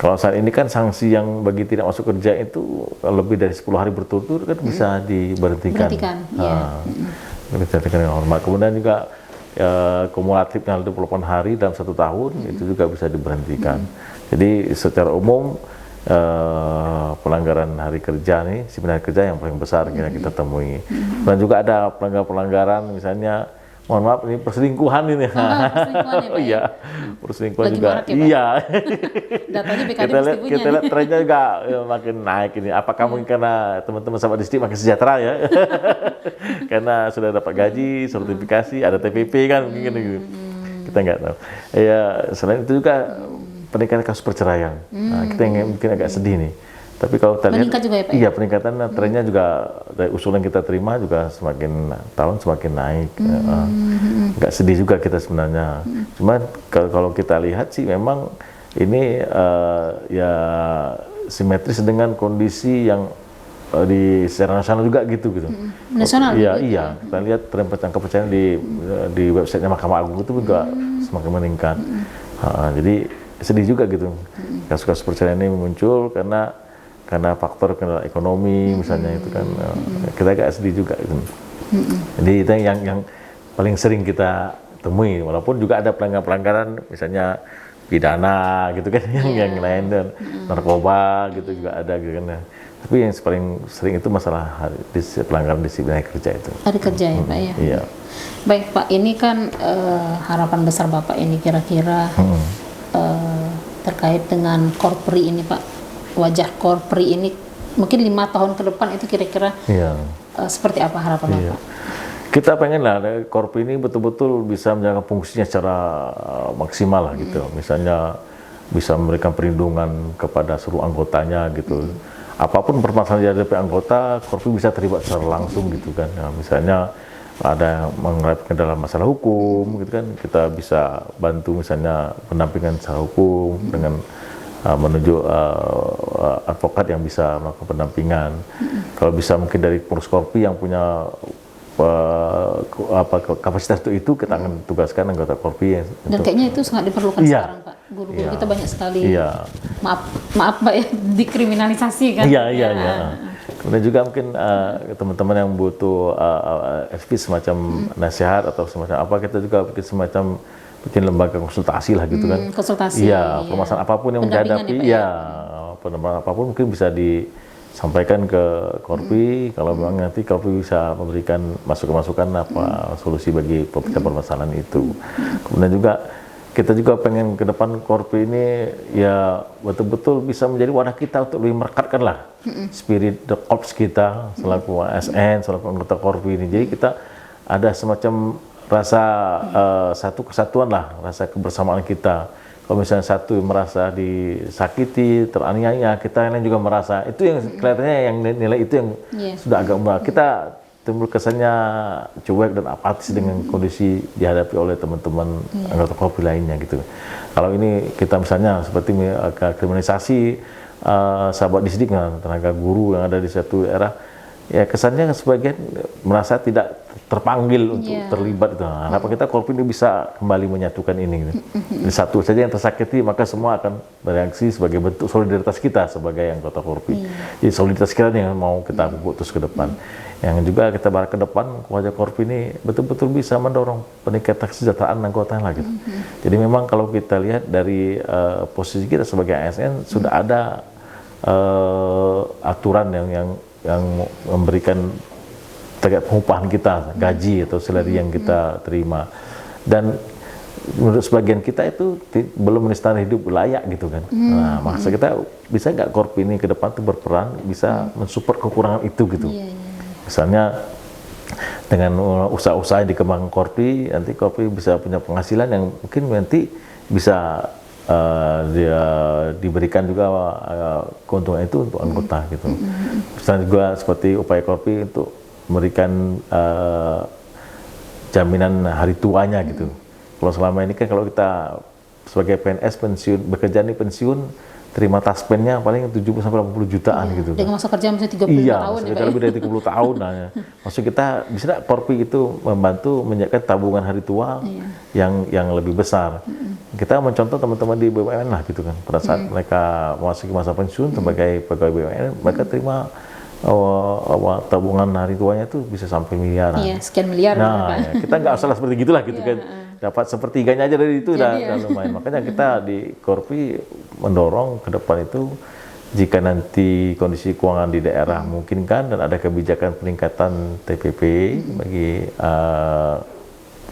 Kalau saat ini kan sanksi yang bagi tidak masuk kerja itu lebih dari 10 hari berturut-turut kan bisa diberhentikan. Diberhentikan dengan hormat. Kemudian juga kumulatifnya 28 hari dalam 1 tahun itu juga bisa diberhentikan. Jadi secara umum pelanggaran hari kerja nih, disiplin hari kerja yang paling besar yang kita temui. Dan juga ada pelanggaran misalnya, mohon maaf ini perselingkuhan ini. Perselingkuhan ya Pak? Iya, perselingkuhan juga. Marak ya, Pak? Iya. Datanya BKD mesti punya. Kita lihat trennya juga makin naik ini. Apakah mungkin karena teman-teman sahabat Distrik makin sejahtera ya? Karena sudah dapat gaji, sertifikasi, ada TPP kan mungkin gitu. Kita nggak tahu. Ya selain itu juga peningkatan kasus perceraian. Nah, kita yang mungkin agak sedih nih. Tapi kalau kita lihat, meningkat juga ya Pak? Iya, peningkatan trennya juga dari usulan kita terima juga semakin tahun semakin naik. Agak sedih juga kita sebenarnya. Cuma kalau kita lihat sih memang ini ya simetris dengan kondisi yang secara nasional juga gitu. Nasional? Iya. Kita lihat tren kepercayaan di websitenya Mahkamah Agung itu juga semakin meningkat. Jadi sedih juga gitu. Kasus-kasus perceraian ini muncul karena faktor kendala ekonomi misalnya itu kan kita agak sedih juga gitu. Jadi itu yang paling sering kita temui, walaupun juga ada pelanggaran misalnya pidana gitu kan yang lain, dan narkoba gitu juga ada gitu kan. Tapi yang paling sering itu masalah pelanggaran disiplin hari kerja itu. Hari kerja ya Pak ya. Iya. Baik Pak, ini kan harapan besar Bapak ini kira-kira terkait dengan Korpri ini Pak, wajah Korpri ini mungkin 5 tahun ke depan itu kira-kira seperti apa harapan Bapak? Kita pengen lah Korpri ini betul-betul bisa menjaga fungsinya secara maksimal lah gitu. Misalnya bisa memberikan perlindungan kepada seluruh anggotanya gitu. Apapun permasalahan yang dihadapi anggota, Korpri bisa terlibat secara langsung gitu kan. Nah, misalnya ada yang menghadapi dalam masalah hukum gitu kan, kita bisa bantu misalnya pendampingan secara hukum dengan menuju advokat yang bisa melakukan pendampingan. Kalau bisa mungkin dari pengurus Korpri yang punya kapasitas itu kita akan tugaskan anggota Korpri. Dan kayaknya itu sangat diperlukan sekarang Pak. Guru-guru kita banyak sekali. Maaf Pak ya, dikriminalisasi kan. Iya. Kemudian juga mungkin teman-teman yang butuh semacam nasihat atau semacam apa, kita juga bikin lembaga konsultasi lah gitu kan. Konsultasi. Iya, permasalahan apapun yang menghadapi, pendampingan apapun mungkin bisa disampaikan ke Korpri. Kalau memang nanti Korpri bisa memberikan masukan-masukan apa solusi bagi permasalahan itu. Kemudian juga kita juga pengen ke depan Korpri ini ya betul-betul bisa menjadi wadah kita untuk lebih merekatkan lah spirit the corps kita selaku ASN, selaku anggota Korpri ini. Jadi kita ada semacam rasa satu kesatuan lah, rasa kebersamaan kita. Kalau misalnya satu merasa disakiti, teraniaya, kita yang lain juga merasa. Itu yang kelihatannya yang nilai itu yang sudah agak murah. Kita timbul kesannya cuek dan apatis dengan kondisi dihadapi oleh teman-teman anggota Korpri lainnya gitu. Kalau ini kita misalnya seperti kriminalisasi sahabat Distrik, tenaga guru yang ada di satu daerah, ya kesannya sebagian merasa tidak terpanggil untuk terlibat itu. Harapan kita Korpi ini bisa kembali menyatukan ini. Gitu. Jadi satu saja yang tersakiti, maka semua akan bereaksi sebagai bentuk solidaritas kita sebagai anggota Korpi. Jadi solidaritas kita yang mau kita pupuk terus ke depan. Yang juga kita berharap ke depan wajah Korpi ini betul-betul bisa mendorong peningkatan kesejahteraan anggota lah gitu. Jadi memang kalau kita lihat dari posisi kita sebagai ASN sudah ada aturan yang memberikan terkait pengupahan kita, gaji atau salary yang kita terima, dan menurut sebagian kita itu belum menistari hidup layak gitu kan. Nah, maksud kita bisa nggak Korpi ini ke depan tuh berperan bisa mensupport kekurangan itu gitu. Misalnya dengan usaha-usaha yang dikembangkan Korpi, nanti Korpi bisa punya penghasilan yang mungkin nanti bisa dia diberikan juga keuntungan itu untuk anggota gitu. Misalnya juga seperti upaya Korpi untuk memberikan jaminan hari tuanya gitu. Kalau selama ini kan kalau kita sebagai PNS pensiun bekerja nih pensiun terima taspennya paling 70 sampai 80 jutaan gitu. Dengan masa kerja misalnya 35 tahun ya. Iya, lebih dari 30 tahun nah. Maksud kita bisa enggak Korpi itu membantu menyiapkan tabungan hari tua yang lebih besar. Kita mencontoh teman-teman di BUMN lah gitu kan. Pada saat mereka masuk masa pensiun sebagai pegawai BUMN, mereka terima tabungan hari tuanya itu bisa sampai miliaran. Iya, sekian miliar. Nah, ya, kita nggak salah seperti gitulah gitu kan. Dapat sepertiganya aja dari itu udah lumayan. Makanya kita di Korpi mendorong ke depan itu jika nanti kondisi keuangan di daerah memungkinkan dan ada kebijakan peningkatan TPP bagi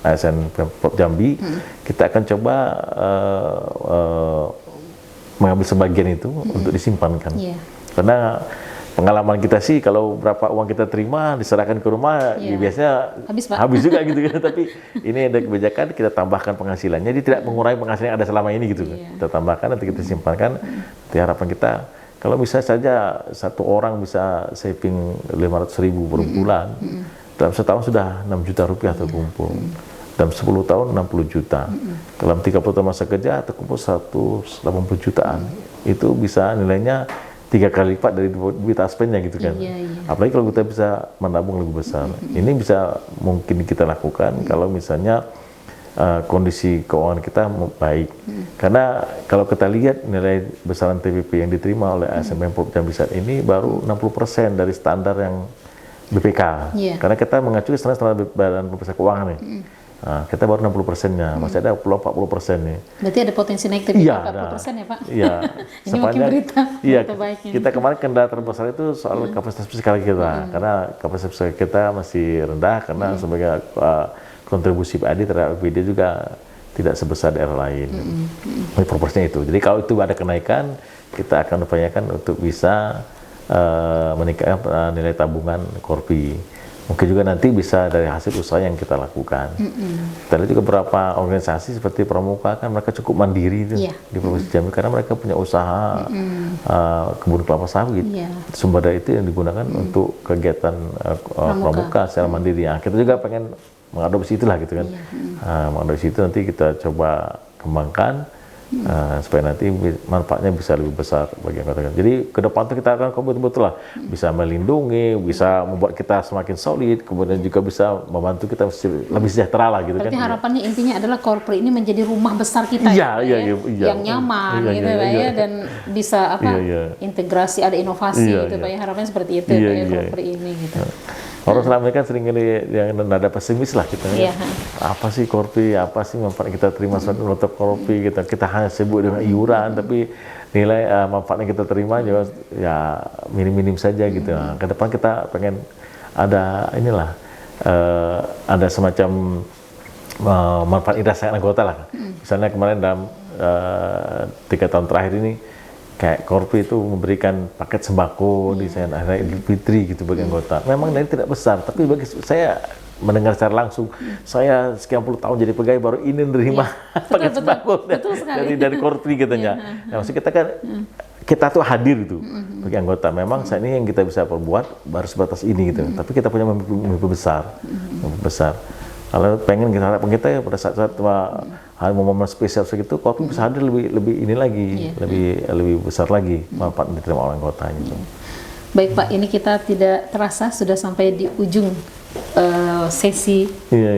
ASN Pemprov Jambi, kita akan coba mengambil sebagian itu untuk disimpankan. Karena pengalaman kita sih kalau berapa uang kita terima diserahkan ke rumah ya biasanya habis juga gitu kan. Tapi ini ada kebijakan kita tambahkan penghasilannya, jadi tidak mengurangi penghasilan yang ada selama ini gitu kan. Kita tambahkan nanti kita simpankan. Nanti harapan kita kalau bisa saja satu orang bisa saving 500.000 per bulan, dalam setahun sudah 6 juta rupiah terkumpul. Dalam 10 tahun 60 juta. Dalam 30 tahun masa kerja terkumpul 180 jutaan. Itu bisa nilainya 3 kali lipat dari duit taspennya gitu kan. Apalagi kalau kita bisa menabung lebih besar. Ini bisa mungkin kita lakukan kalau misalnya kondisi keuangan kita baik. Karena kalau kita lihat nilai besaran TPP yang diterima oleh ASN Pemprov Jambi saat ini baru 60% dari standar yang BPK. Karena kita mengacu ke standar Badan Pemeriksa Keuangan nih. Nah, kita baru 60%-nya, masih ada 40% nih. Berarti ada potensi naik TPP 40% ya Pak? Iya. Ini mungkin berita baiknya. Kita kemarin kendala terbesar itu soal kapasitas fiskal kita, karena kapasitas fiskal kita masih rendah, karena sebagai kontribusi PAD terhadap APBD juga tidak sebesar daerah lain. Proporsinya itu. Jadi kalau itu ada kenaikan, kita akan upayakan untuk bisa meningkatkan nilai tabungan Korpi. Mungkin juga nanti bisa dari hasil usaha yang kita lakukan. Kita lihat juga beberapa organisasi seperti Pramuka kan mereka cukup mandiri di Provinsi Jambi karena mereka punya usaha kebun kelapa sawit. Sumber daya itu yang digunakan untuk kegiatan Pramuka secara mandiri. Kita juga pengen mengadopsi itulah gitu kan. Mengadopsi itu nanti kita coba kembangkan supaya nanti manfaatnya bisa lebih besar bagi anggota. Jadi ke depan tuh kita akan betul-betul lah bisa melindungi, bisa membuat kita semakin solid, kemudian juga bisa membantu kita lebih sejahtera lah gitu. Berarti kan. Harapannya intinya adalah Korpi ini menjadi rumah besar kita yang nyaman gitu Pak ya, dan bisa integrasi, ada inovasi gitu Pak ya. Harapannya seperti itu Pak ya Korpi ini gitu. Orang selama ini kan sering yang nada pesimis lah kita. Apa sih Korpi? Apa sih manfaat kita terima sebagai Korpi? Kita hanya sibuk dengan iuran, tapi nilai manfaat yang kita terima juga ya minim-minim saja gitu. Ke depan kita pengen ada ada semacam manfaat dirasakan anggota lah. Misalnya kemarin dalam 3 tahun terakhir ini kayak Korpi itu memberikan paket sembako di hari Idul Fitri gitu bagi anggota. Memang ini tidak besar, tapi bagi saya mendengar secara langsung, saya sekian puluh tahun jadi pegawai baru ini menerima paket sembako dari Korpi katanya. Nah, maksud kita kan kita tuh hadir itu bagi anggota. Memang saat ini yang kita bisa perbuat baru sebatas ini gitu. Tapi kita punya mimpi besar, Kalau pengen kita harapkan kita ya pada saat hal momen spesial segitu, Korpi bisa hadir lebih ini lagi, lebih besar lagi manfaat yang diterima oleh anggota gitu. Baik Pak, ini kita tidak terasa sudah sampai di ujung sesi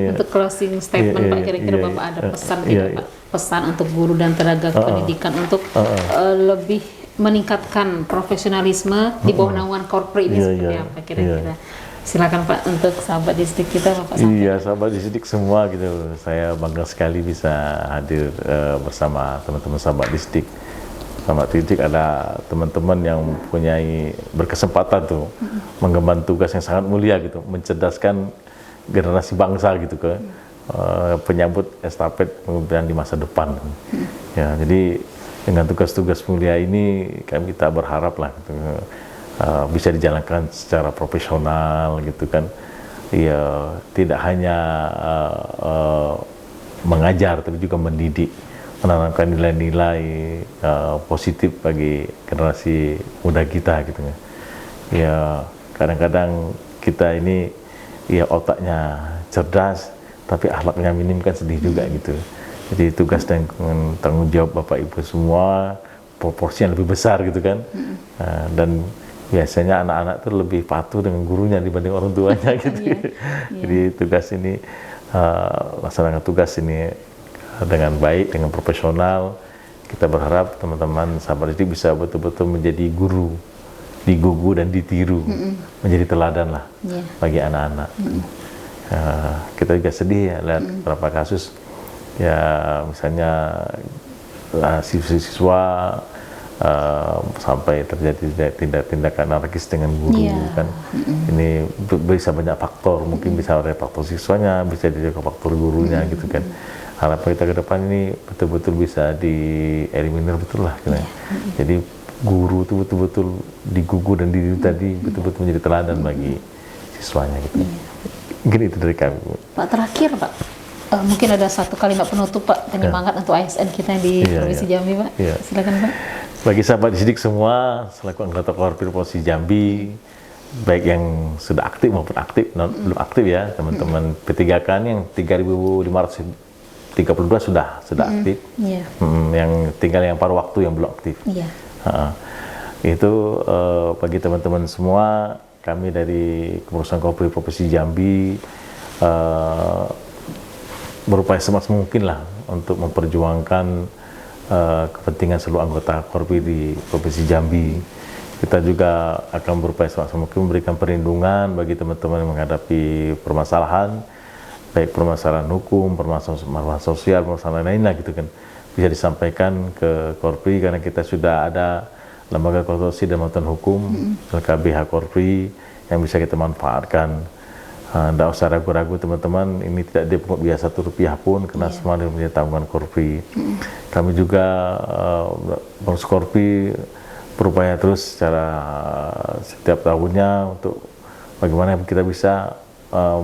untuk closing statement Pak. Kira-kira Bapak ada pesan tidak Pak? Pesan untuk guru dan tenaga pendidikan untuk lebih meningkatkan profesionalisme di bawah naungan korpri ini seperti apa kira-kira? Silakan Pak untuk sahabat distrik kita Bapak sampaikan. Iya, sahabat distrik semua gitu. Saya bangga sekali bisa hadir bersama teman-teman sahabat distrik. Sahabat distrik ada teman-teman yang mempunyai berkesempatan tuh mengemban tugas yang sangat mulia gitu, mencerdaskan generasi bangsa gitu ke penyambut estafet kepemimpinan di masa depan. Ya, jadi dengan tugas-tugas mulia ini kita berharap lah gitu, bisa dijalankan secara profesional gitu kan. Ya, tidak hanya mengajar tapi juga mendidik, menanamkan nilai-nilai positif bagi generasi muda kita gitu ya. Ya, kadang-kadang kita ini ya otaknya cerdas tapi akhlaknya minim kan sedih juga gitu. Jadi tugas dan tanggung jawab Bapak Ibu semua proporsinya lebih besar gitu kan. Dan biasanya anak-anak itu lebih patuh dengan gurunya dibanding orang tuanya gitu. Jadi tugas ini laksanakan tugas ini dengan baik, dengan profesional. Kita berharap teman-teman sahabat didik bisa betul-betul menjadi guru, digugu dan ditiru, menjadi teladan lah bagi anak-anak. Kita juga sedih ya lihat beberapa kasus ya, misalnya siswa-siswa sampai terjadi tindakan anarkis dengan guru kan. Ini bisa banyak faktor, mungkin bisa ada faktor siswanya, bisa juga faktor gurunya gitu kan. Harapan kita ke depan ini betul-betul bisa dieliminir betul lah gitu. Jadi guru itu betul-betul digugu dan diri tadi betul-betul menjadi teladan bagi siswanya gitu. Mungkin itu dari kami. Pak, terakhir Pak, mungkin ada satu kalimat penutup Pak, penyemangat untuk ASN kita yang di Provinsi Jambi Pak. Silakan Pak. Bagi sahabat didik semua, selaku anggota Korpri Provinsi Jambi, baik yang sudah aktif maupun belum aktif ya, teman-teman P3K yang 3.532 sudah aktif, yang tinggal yang paruh waktu yang belum aktif. Itu bagi teman-teman semua, kami dari Kepengurusan Korpri Provinsi Jambi berupaya semaksimal mungkin lah untuk memperjuangkan kepentingan seluruh anggota Korpri di Provinsi Jambi. Kita juga akan berupaya semaksimal mungkin memberikan perlindungan bagi teman-teman yang menghadapi permasalahan, baik permasalahan hukum, permasalahan sosial, permasalahan lain lah gitu kan, bisa disampaikan ke Korpri karena kita sudah ada lembaga konsultasi dan bantuan hukum LKBH Korpri yang bisa kita manfaatkan. Tidak usah ragu-ragu teman-teman, ini tidak dipungut biaya Rp1 pun karena semua menjadi tanggungan Korpri. Kami juga pengurus Korpri berupaya terus secara setiap tahunnya untuk bagaimana kita bisa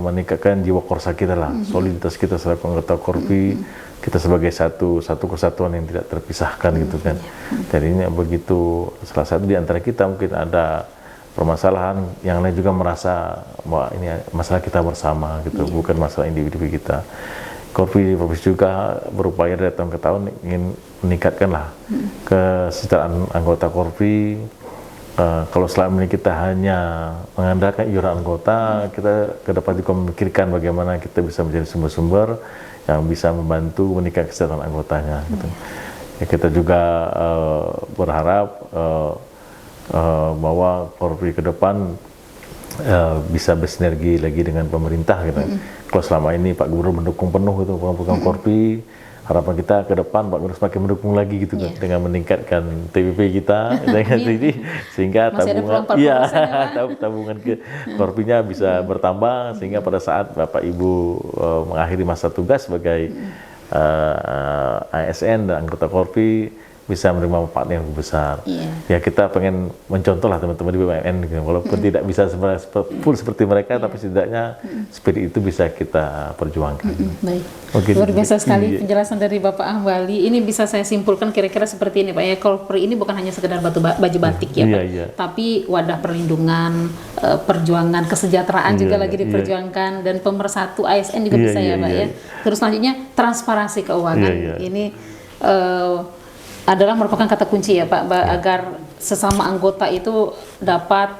meningkatkan jiwa korsa kita lah, soliditas kita selaku anggota Korpri, kita sebagai satu kesatuan yang tidak terpisahkan gitu kan. Jadinya begitu, salah satu di antara kita mungkin ada permasalahan, yang lain juga merasa bahwa ini masalah kita bersama gitu, bukan masalah individu kita. Korpri di provinsi juga berupaya dari tahun ke tahun ingin meningkatkan lah kesejahteraan anggota Korpri. Kalau selama ini kita hanya mengandalkan iuran anggota, kita ke depan juga memikirkan bagaimana kita bisa menjadi sumber-sumber yang bisa membantu meningkatkan kesejahteraan anggotanya gitu. Ya, kita juga berharap bahwa Korpri ke depan bisa bersinergi lagi dengan pemerintah gitu. Kalau selama ini Pak Gubernur mendukung penuh itu program Korpri, harapan kita ke depan Pak Gubernur semakin mendukung lagi gitu kan, dengan meningkatkan TPP kita sehingga tabungan ke Korprinya bisa bertambah, sehingga pada saat Bapak Ibu mengakhiri masa tugas sebagai ASN dan anggota Korpri bisa menerima manfaat yang lebih besar. Ya, kita pengen mencontoh lah teman-teman di BUMN gitu. Walaupun tidak bisa full seperti mereka, tapi setidaknya spirit itu bisa kita perjuangkan. Baik. Luar biasa sekali penjelasan dari Bapak Ahwali. Ini bisa saya simpulkan kira-kira seperti ini Pak ya. Korpri ini bukan hanya sekedar baju batik ya Pak, tapi wadah perlindungan, perjuangan kesejahteraan juga lagi diperjuangkan, dan pemersatu ASN juga bisa ya Pak ya. Terus selanjutnya transparansi keuangan. Ini adalah merupakan kata kunci ya Pak, agar sesama anggota itu dapat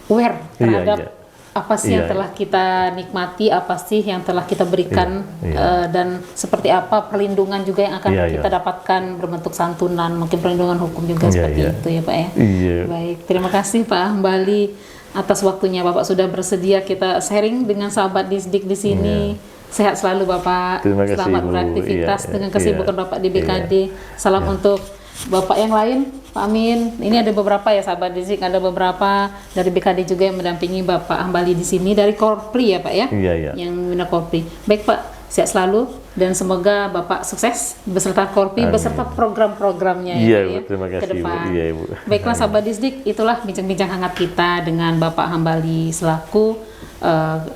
aware terhadap apa sih yang Iya. telah kita nikmati, apa sih yang telah kita berikan, Iya. dan seperti apa perlindungan juga yang akan Iya, kita iya. dapatkan berbentuk santunan, mungkin perlindungan hukum juga Iya, seperti iya. itu ya Pak ya. Iya. Baik, terima kasih Pak Hambali atas waktunya. Bapak sudah bersedia kita sharing dengan sahabat Disdik di sini. Sehat selalu Bapak. Terima kasih, Selamat Bu. beraktivitas Iya, dengan iya. kesibukan Bapak di BKD. Salam untuk Bapak yang lain, Pak Amin. Ini ada beberapa ya sahabat Disdik, ada beberapa dari BKD juga yang mendampingi Bapak Hambali di sini dari Korpri ya Pak ya. Iya, iya. Yang membina Korpri. Baik Pak, sehat selalu dan semoga Bapak sukses beserta Korpri, Amin. beserta program-programnya Iya, Pak, Bu. ya, Terima ke kasih, Bu. depan. Iya, Bu. Baiklah sahabat Disdik, itulah bincang-bincang hangat kita dengan Bapak Hambali selaku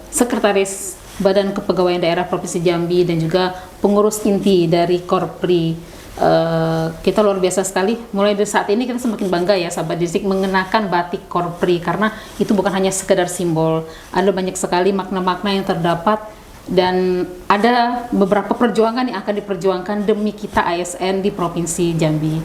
Sekretaris Badan Kepegawaian Daerah Provinsi Jambi dan juga pengurus inti dari Korpri. Kita luar biasa sekali. Mulai dari saat ini kita semakin bangga ya sahabat Disdik mengenakan batik Korpri, karena itu bukan hanya sekedar simbol. Ada banyak sekali makna-makna yang terdapat dan ada beberapa perjuangan yang akan diperjuangkan demi kita ASN di Provinsi Jambi.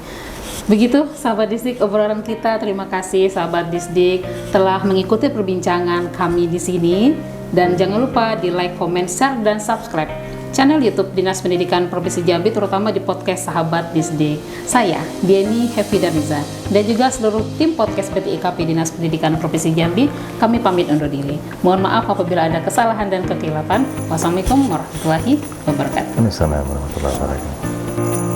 Begitu sahabat Disdik obrolan kita. Terima kasih sahabat Disdik telah mengikuti perbincangan kami di sini, dan jangan lupa di like, comment, share dan subscribe channel YouTube Dinas Pendidikan Provinsi Jambi, terutama di podcast Sahabat Disdik. Saya Dieni Hefidariza dan juga seluruh tim podcast BTIKP Dinas Pendidikan Provinsi Jambi, kami pamit undur diri. Mohon maaf apabila ada kesalahan dan kekeliruan. Wassalamualaikum warahmatullahi wabarakatuh. Assalamualaikum warahmatullahi wabarakatuh.